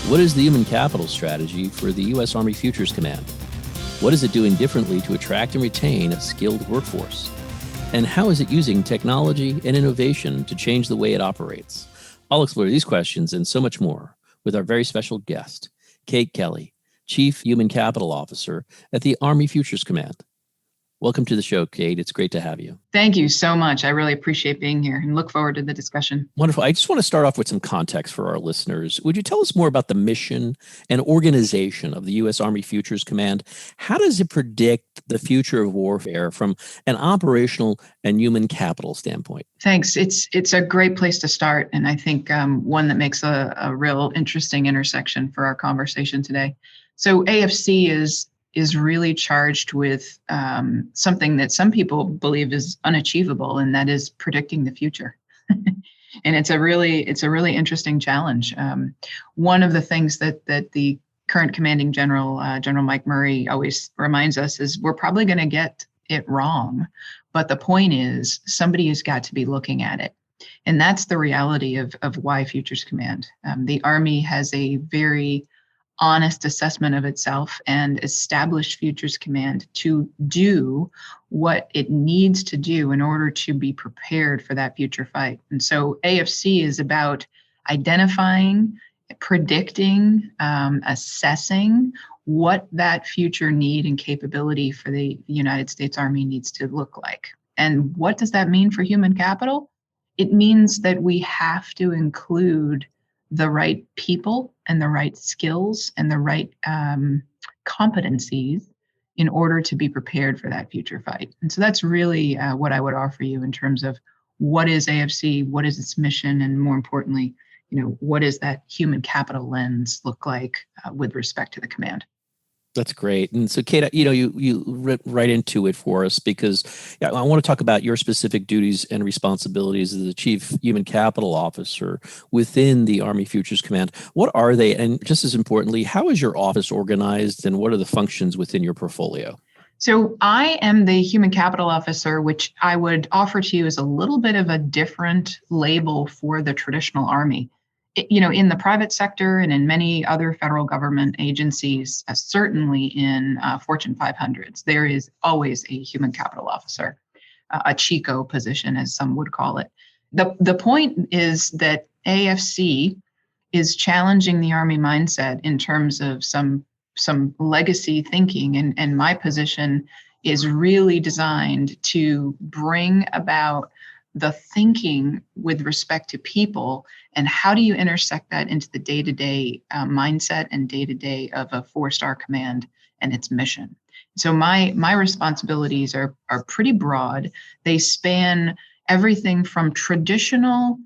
What is the human capital strategy for the U.S. Army Futures Command? What is it doing differently to attract and retain a skilled workforce? And how is it using technology and innovation to change the way it operates? I'll explore these questions and so much more with our very special guest, Kate Kelley, Chief Human Capital Officer at the Army Futures Command. Welcome to the show, Kate. It's great to have you. Thank you so much. I really appreciate being here and look forward to the discussion. Wonderful. I just want to start off with some context for our listeners. Would you tell us more about the mission and organization of the U.S. Army Futures Command? How does it predict the future of warfare from an operational and human capital standpoint? Thanks. It's a great place to start, and I think one that makes a real interesting intersection for our conversation today. So AFC is really charged with something that some people believe is unachievable, and that is predicting the future. And it's a really interesting challenge. One of the things that the current commanding general, General Mike Murray, always reminds us is we're probably going to get it wrong, but the point is somebody has got to be looking at it. And that's the reality of why Futures Command. The Army has a very honest assessment of itself and established Futures Command to do what it needs to do in order to be prepared for that future fight. And so AFC is about identifying, predicting, assessing what that future need and capability for the United States Army needs to look like. And what does that mean for human capital? It means that we have to include the right people and the right skills and the right competencies in order to be prepared for that future fight. And so that's really what I would offer you in terms of what is AFC, what is its mission, and more importantly, what does that human capital lens look like with respect to the command? That's great. And so, Kate, you ripped right into it for us because I want to talk about your specific duties and responsibilities as the Chief Human Capital Officer within the Army Futures Command. What are they? And just as importantly, how is your office organized and what are the functions within your portfolio? So I am the Human Capital Officer, which I would offer to you as a little bit of a different label for the traditional Army. In the private sector and in many other federal government agencies, certainly in Fortune 500s, there is always a human capital officer, a CHCO position, as some would call it. The point is that AFC is challenging the Army mindset in terms of some legacy thinking, and my position is really designed to bring about the thinking with respect to people and how do you intersect that into the day-to-day mindset and day-to-day of a four-star command and its mission. So my responsibilities are pretty broad. They span everything from traditional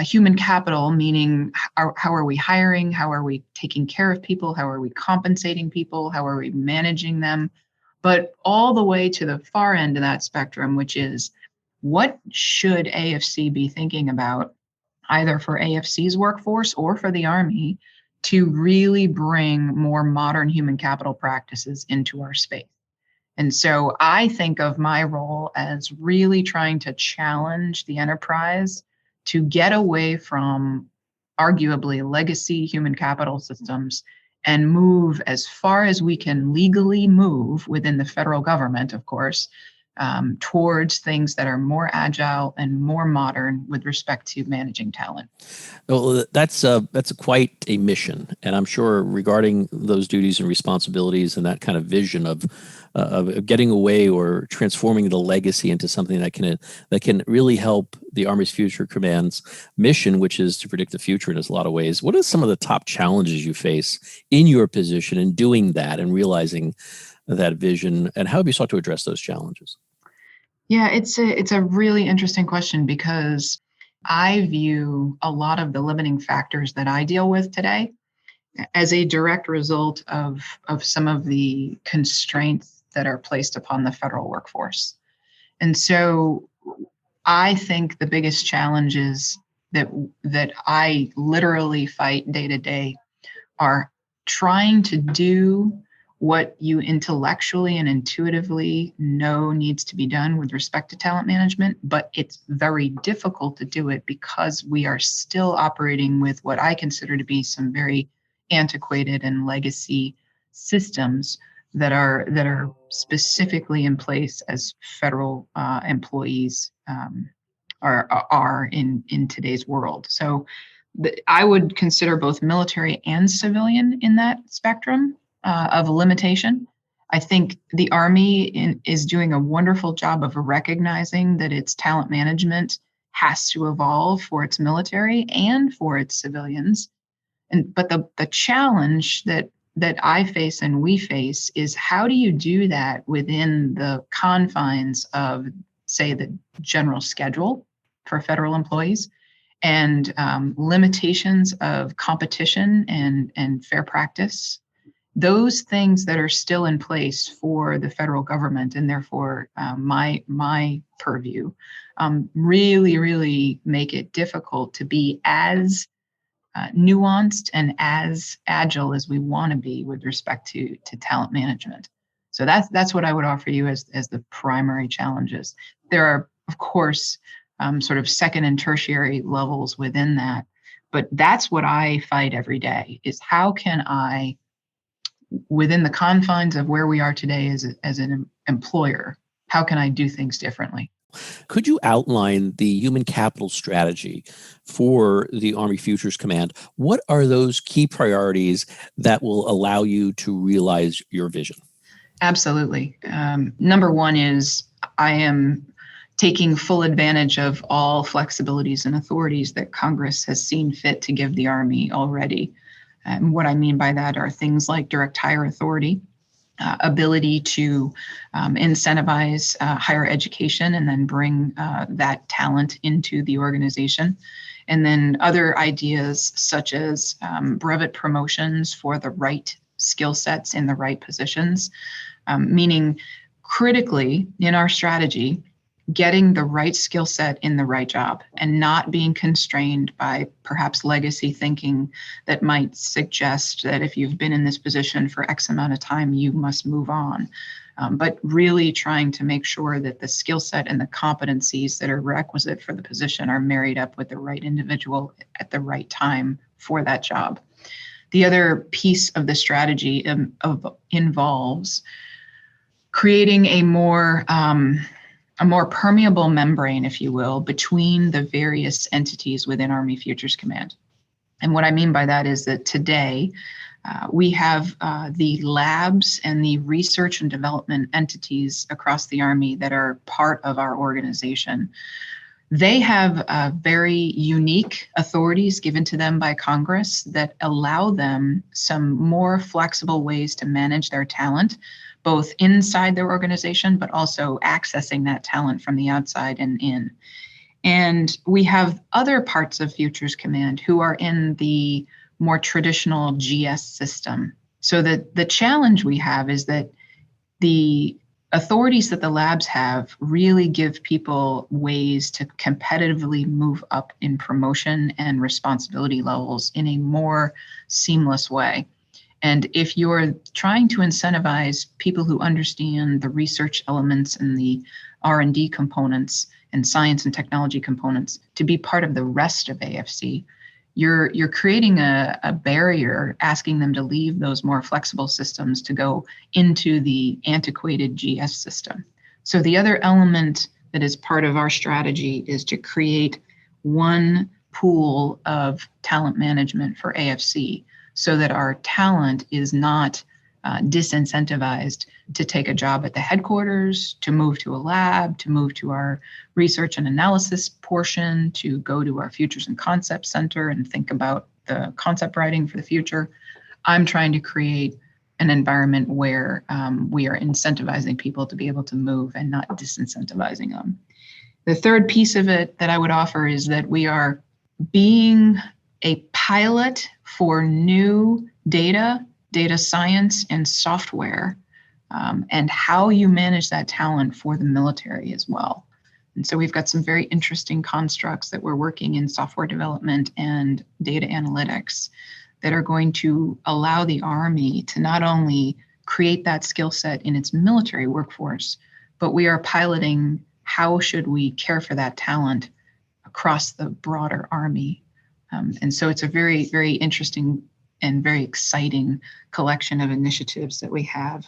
human capital, meaning how are we hiring, how are we taking care of people, how are we compensating people, how are we managing them, but all the way to the far end of that spectrum, which is what should AFC be thinking about, either for AFC's workforce or for the Army, to really bring more modern human capital practices into our space? And so I think of my role as really trying to challenge the enterprise to get away from arguably legacy human capital systems and move as far as we can legally move within the federal government, of course, towards things that are more agile and more modern with respect to managing talent. Well, that's quite a mission, and I'm sure regarding those duties and responsibilities and that kind of vision of getting away or transforming the legacy into something that can really help the Army's Future Command's mission, which is to predict the future in a lot of ways. What are some of the top challenges you face in your position in doing that and realizing that vision, and how have you sought to address those challenges? Yeah, it's a really interesting question because I view a lot of the limiting factors that I deal with today as a direct result of some of the constraints that are placed upon the federal workforce. And so I think the biggest challenges that I literally fight day to day are trying to do what you intellectually and intuitively know needs to be done with respect to talent management, but it's very difficult to do it because we are still operating with what I consider to be some very antiquated and legacy systems that are specifically in place as federal employees are in today's world. So I would consider both military and civilian in that spectrum of limitation. I think the Army is doing a wonderful job of recognizing that its talent management has to evolve for its military and for its civilians. But the challenge that I face and we face is, how do you do that within the confines of, say, the general schedule for federal employees, and limitations of competition and fair practice, those things that are still in place for the federal government, and therefore my purview, really make it difficult to be as nuanced and as agile as we want to be with respect to talent management. So that's what I would offer you as the primary challenges. There are, of course, sort of second and tertiary levels within that, but that's what I fight every day: is how can I, within the confines of where we are today as an employer, how can I do things differently? Could you outline the human capital strategy for the Army Futures Command? What are those key priorities that will allow you to realize your vision? Absolutely. Number one is, I am taking full advantage of all flexibilities and authorities that Congress has seen fit to give the Army already. And what I mean by that are things like direct hire authority, ability to incentivize higher education and then bring that talent into the organization. And then other ideas such as brevet promotions for the right skill sets in the right positions, meaning critically in our strategy, getting the right skill set in the right job and not being constrained by perhaps legacy thinking that might suggest that if you've been in this position for X amount of time, you must move on. But really trying to make sure that the skill set and the competencies that are requisite for the position are married up with the right individual at the right time for that job. The other piece of the strategy involves creating a more permeable membrane, if you will, between the various entities within Army Futures Command. And what I mean by that is that today we have the labs and the research and development entities across the Army that are part of our organization. They have very unique authorities given to them by Congress that allow them some more flexible ways to manage their talent, both inside their organization, but also accessing that talent from the outside and in. And we have other parts of Futures Command who are in the more traditional GS system. So the challenge we have is that the authorities that the labs have really give people ways to competitively move up in promotion and responsibility levels in a more seamless way. And if you're trying to incentivize people who understand the research elements and the R&D components and science and technology components to be part of the rest of AFC, you're creating a barrier, asking them to leave those more flexible systems to go into the antiquated GS system. So the other element that is part of our strategy is to create one pool of talent management for AFC, so that our talent is not disincentivized to take a job at the headquarters, to move to a lab, to move to our research and analysis portion, to go to our Futures and Concept Center and think about the concept writing for the future. I'm trying to create an environment where we are incentivizing people to be able to move and not disincentivizing them. The third piece of it that I would offer is that we are being a pilot for new data science, and software, and how you manage that talent for the military as well. And so we've got some very interesting constructs that we're working in software development and data analytics that are going to allow the Army to not only create that skill set in its military workforce, but we are piloting how should we care for that talent across the broader Army. And so it's a very, very interesting and very exciting collection of initiatives that we have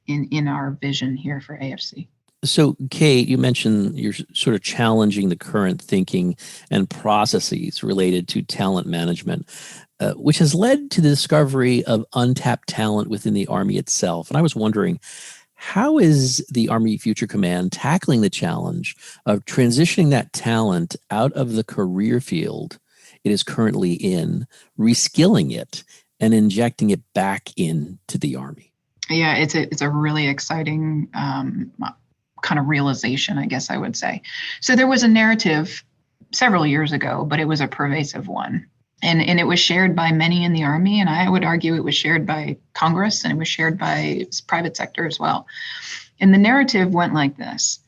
in our vision here for AFC. So, Kate, you mentioned you're sort of challenging the current thinking and processes related to talent management, which has led to the discovery of untapped talent within the Army itself. And I was wondering, how is the Army Future Command tackling the challenge of transitioning that talent out of the career field it is currently in, reskilling it, and injecting it back into the Army? Yeah, it's a really exciting kind of realization, I guess I would say. So there was a narrative several years ago, but it was a pervasive one. And it was shared by many in the Army, and I would argue it was shared by Congress, and it was shared by private sector as well. And the narrative went like this.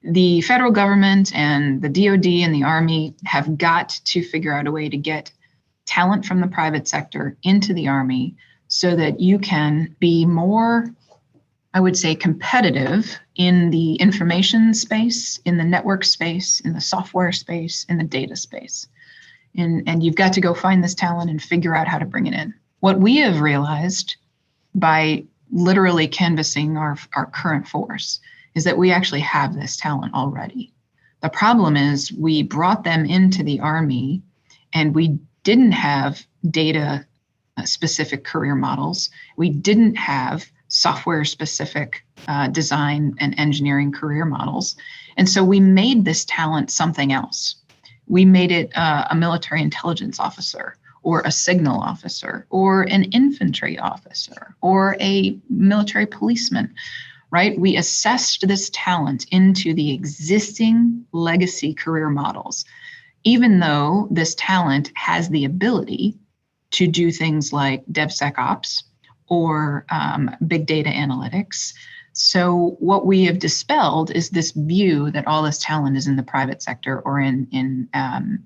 The federal government and the DoD and the Army have got to figure out a way to get talent from the private sector into the Army so that you can be more, I would say, competitive in the information space, in the network space, in the software space, in the data space. And you've got to go find this talent and figure out how to bring it in. What we have realized by literally canvassing our current force is that we actually have this talent already. The problem is we brought them into the Army and we didn't have data specific career models. We didn't have software specific design and engineering career models. And so we made this talent something else. We made it a military intelligence officer or a signal officer or an infantry officer or a military policeman, right? We assessed this talent into the existing legacy career models, even though this talent has the ability to do things like DevSecOps or big data analytics. So what we have dispelled is this view that all this talent is in the private sector or in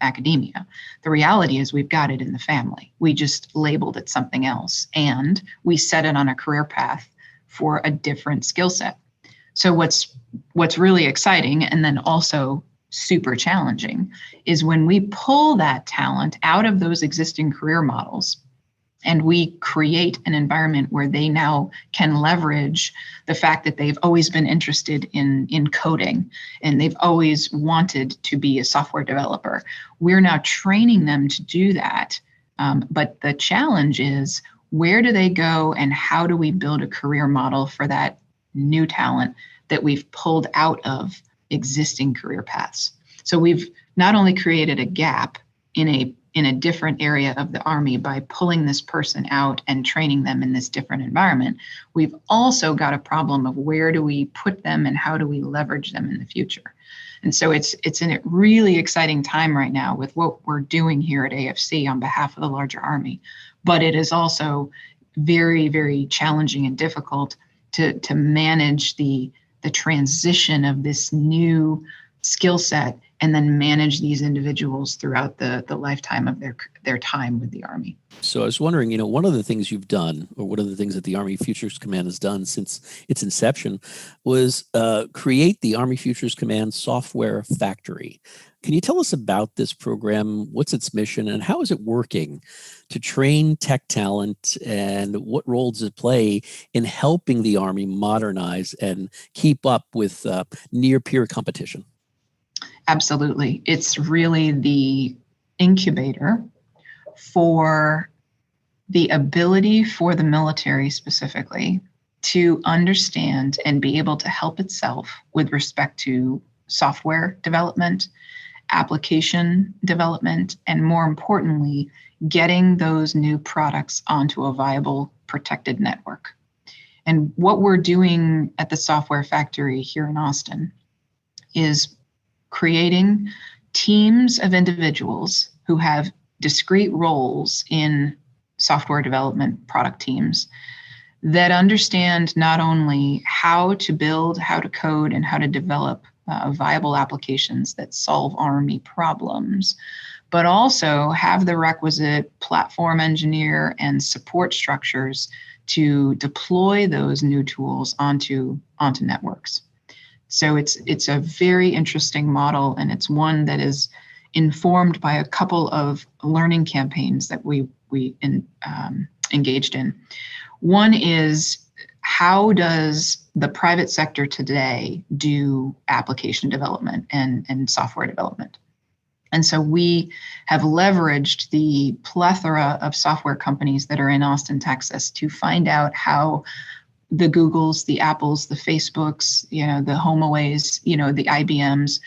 academia. The reality is we've got it in the family. We just labeled it something else, and we set it on a career path for a different skill set. So what's really exciting and then also super challenging is when we pull that talent out of those existing career models and we create an environment where they now can leverage the fact that they've always been interested in coding and they've always wanted to be a software developer. We're now training them to do that. But the challenge is, where do they go and how do we build a career model for that new talent that we've pulled out of existing career paths? So we've not only created a gap in a different area of the Army by pulling this person out and training them in this different environment, we've also got a problem of where do we put them and how do we leverage them in the future. And so it's a really exciting time right now with what we're doing here at AFC on behalf of the larger Army. But it is also very, very challenging and difficult to manage the transition of this new skill set and then manage these individuals throughout the lifetime of their time with the Army. So I was wondering, one of the things you've done, or one of the things that the Army Futures Command has done since its inception, was create the Army Futures Command Software Factory. Can you tell us about this program? What's its mission and how is it working to train tech talent, and what role does it play in helping the Army modernize and keep up with near peer competition? Absolutely. It's really the incubator for the ability for the military specifically to understand and be able to help itself with respect to software development, application development, and more importantly, getting those new products onto a viable, protected network. And what we're doing at the Software Factory here in Austin is creating teams of individuals who have discrete roles in software development product teams that understand not only how to build, how to code, and how to develop viable applications that solve Army problems, but also have the requisite platform engineer and support structures to deploy those new tools onto networks. So it's a very interesting model, and it's one that is informed by a couple of learning campaigns that we engaged in. One is, how does the private sector today do application development and software development? And so we have leveraged the plethora of software companies that are in Austin, Texas, to find out how the Googles, the Apples, the Facebooks, the HomeAways, the IBMs,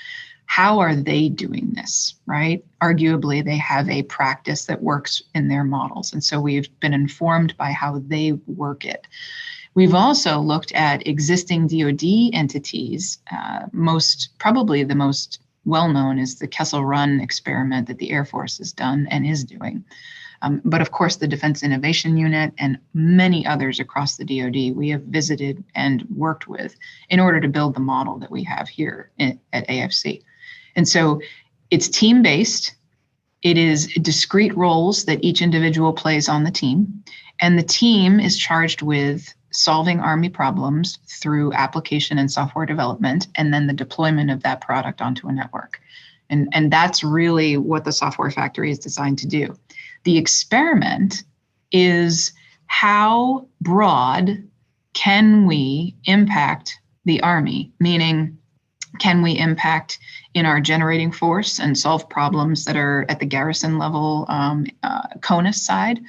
how are they doing this, right? Arguably, they have a practice that works in their models. And so we've been informed by how they work it. We've also looked at existing DoD entities. Probably the most well-known is the Kessel Run experiment that the Air Force has done and is doing. But of course, the Defense Innovation Unit and many others across the DoD we have visited and worked with in order to build the model that we have here at AFC. And so it's team-based. It is discrete roles that each individual plays on the team. And the team is charged with solving Army problems through application and software development, and then the deployment of that product onto a network. And that's really what the software factory is designed to do. The experiment is, how broad can we impact the Army? Meaning, can we impact in our generating force and solve problems that are at the garrison level, CONUS side?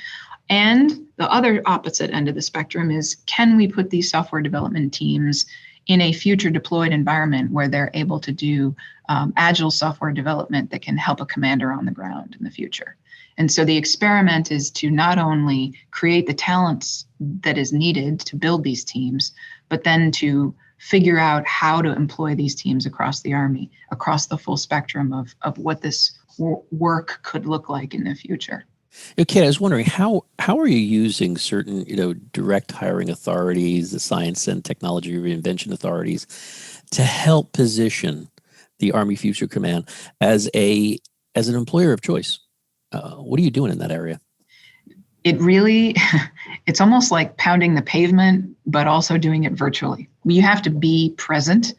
And the other opposite end of the spectrum is, can we put these software development teams in a future deployed environment where they're able to do agile software development that can help a commander on the ground in the future? And so the experiment is to not only create the talents that is needed to build these teams, but then to figure out how to employ these teams across the Army, across the full spectrum of what this work could look like in the future. Okay, I was wondering, how are you using certain direct hiring authorities, the science and technology reinvention authorities, to help position the Army Future Command as an employer of choice? What are you doing in that area? It's almost like pounding the pavement, but also doing it virtually. You have to be present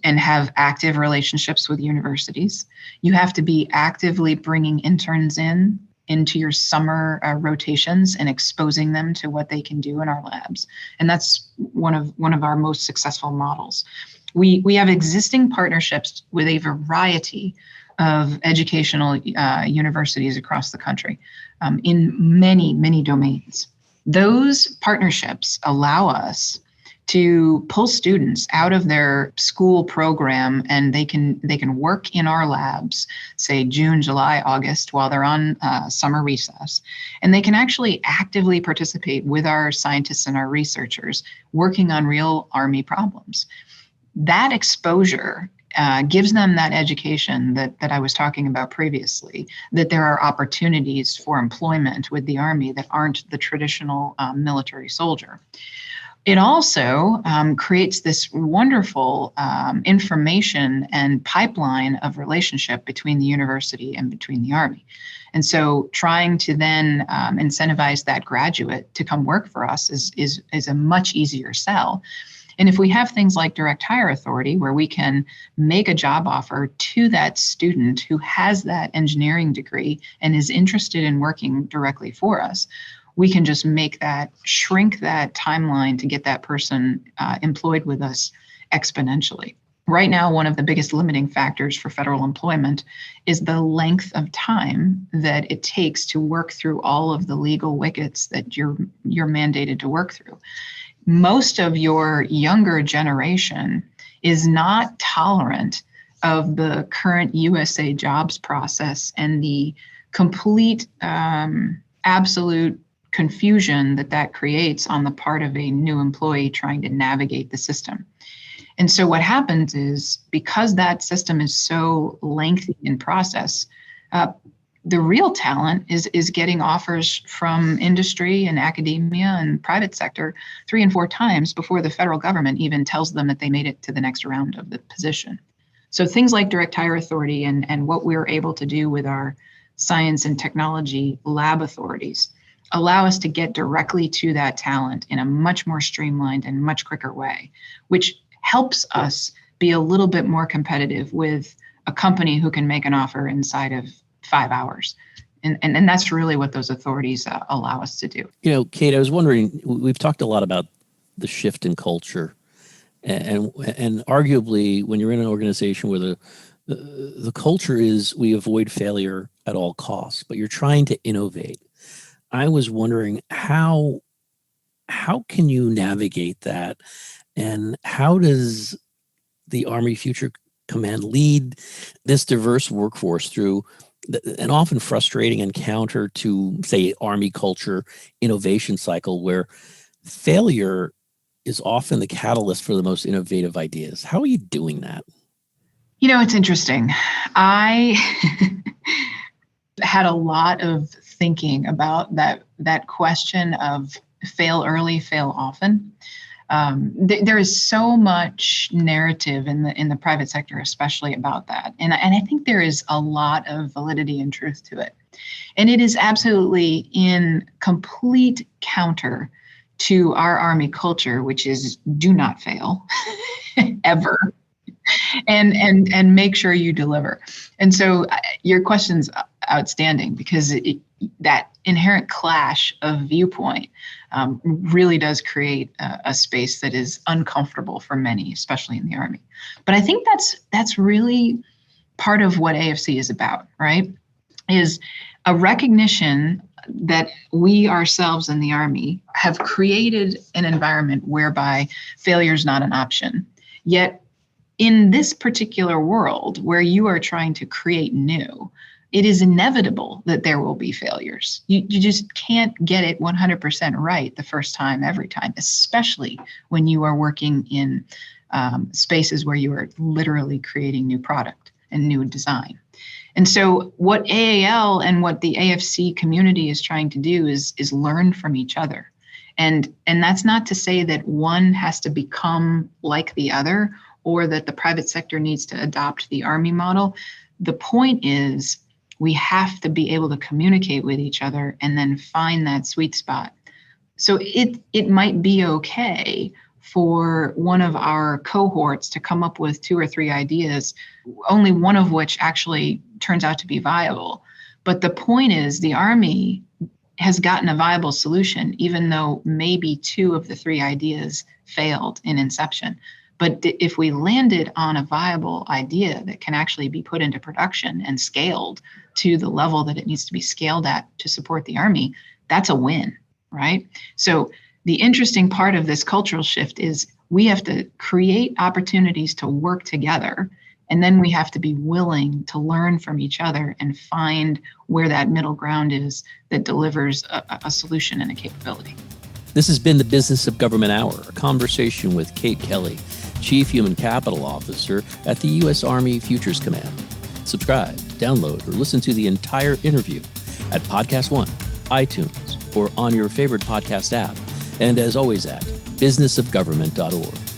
and have active relationships with universities. You have to be actively bringing interns into your summer rotations and exposing them to what they can do in our labs. And that's one of our most successful models. We have existing partnerships with a variety of educational universities across the country in many, many domains. Those partnerships allow us to pull students out of their school program, and they can work in our labs, say June, July, August, while they're on summer recess. And they can actually actively participate with our scientists and our researchers working on real Army problems. That exposure gives them that education that I was talking about previously, that there are opportunities for employment with the Army that aren't the traditional military soldier. It also creates this wonderful information and pipeline of relationship between the university and between the Army. And so trying to then incentivize that graduate to come work for us is a much easier sell. And if we have things like direct hire authority, where we can make a job offer to that student who has that engineering degree and is interested in working directly for us, we can just shrink that timeline to get that person employed with us exponentially. Right now, one of the biggest limiting factors for federal employment is the length of time that it takes to work through all of the legal wickets that you're mandated to work through. Most of your younger generation is not tolerant of the current USA jobs process and the complete, absolute confusion that creates on the part of a new employee trying to navigate the system. And so what happens is, because that system is so lengthy in process, the real talent is getting offers from industry and academia and private sector 3 and 4 times before the federal government even tells them that they made it to the next round of the position. So things like direct hire authority and what we're able to do with our science and technology lab authorities allow us to get directly to that talent in a much more streamlined and much quicker way, which helps us be a little bit more competitive with a company who can make an offer inside of 5 hours. And that's really what those authorities allow us to do. Kate, I was wondering, we've talked a lot about the shift in culture, and arguably when you're in an organization where the culture is we avoid failure at all costs, but you're trying to innovate. I was wondering how can you navigate that, and how does the Army Future Command lead this diverse workforce through an often frustrating encounter to, say, Army culture innovation cycle where failure is often the catalyst for the most innovative ideas? How are you doing that? It's interesting. I had a lot of thinking about that question of fail early, fail often. There is so much narrative in the private sector, especially about that, and I think there is a lot of validity and truth to it, and it is absolutely in complete counter to our Army culture, which is do not fail ever. And make sure you deliver. And so your question's outstanding, because that inherent clash of viewpoint really does create a space that is uncomfortable for many, especially in the Army. But I think that's really part of what AFC is about, right? Is a recognition that we ourselves in the Army have created an environment whereby failure is not an option. Yet in this particular world where you are trying to create new, it is inevitable that there will be failures. You just can't get it 100% right the first time, every time, especially when you are working in spaces where you are literally creating new product and new design. And so what AAL and what the AFC community is trying to do is learn from each other. And that's not to say that one has to become like the other, or that the private sector needs to adopt the Army model. The point is we have to be able to communicate with each other and then find that sweet spot. So it might be okay for one of our cohorts to come up with 2 or 3 ideas, only one of which actually turns out to be viable. But the point is the Army has gotten a viable solution, even though maybe 2 of the 3 ideas failed in inception. But if we landed on a viable idea that can actually be put into production and scaled to the level that it needs to be scaled at to support the Army, that's a win, right? So the interesting part of this cultural shift is we have to create opportunities to work together, and then we have to be willing to learn from each other and find where that middle ground is that delivers a solution and a capability. This has been the Business of Government Hour, a conversation with Kate Kelley, Chief Human Capital Officer at the U.S. Army Futures Command. Subscribe, download, or listen to the entire interview at Podcast One, iTunes, or on your favorite podcast app. And as always at businessofgovernment.org.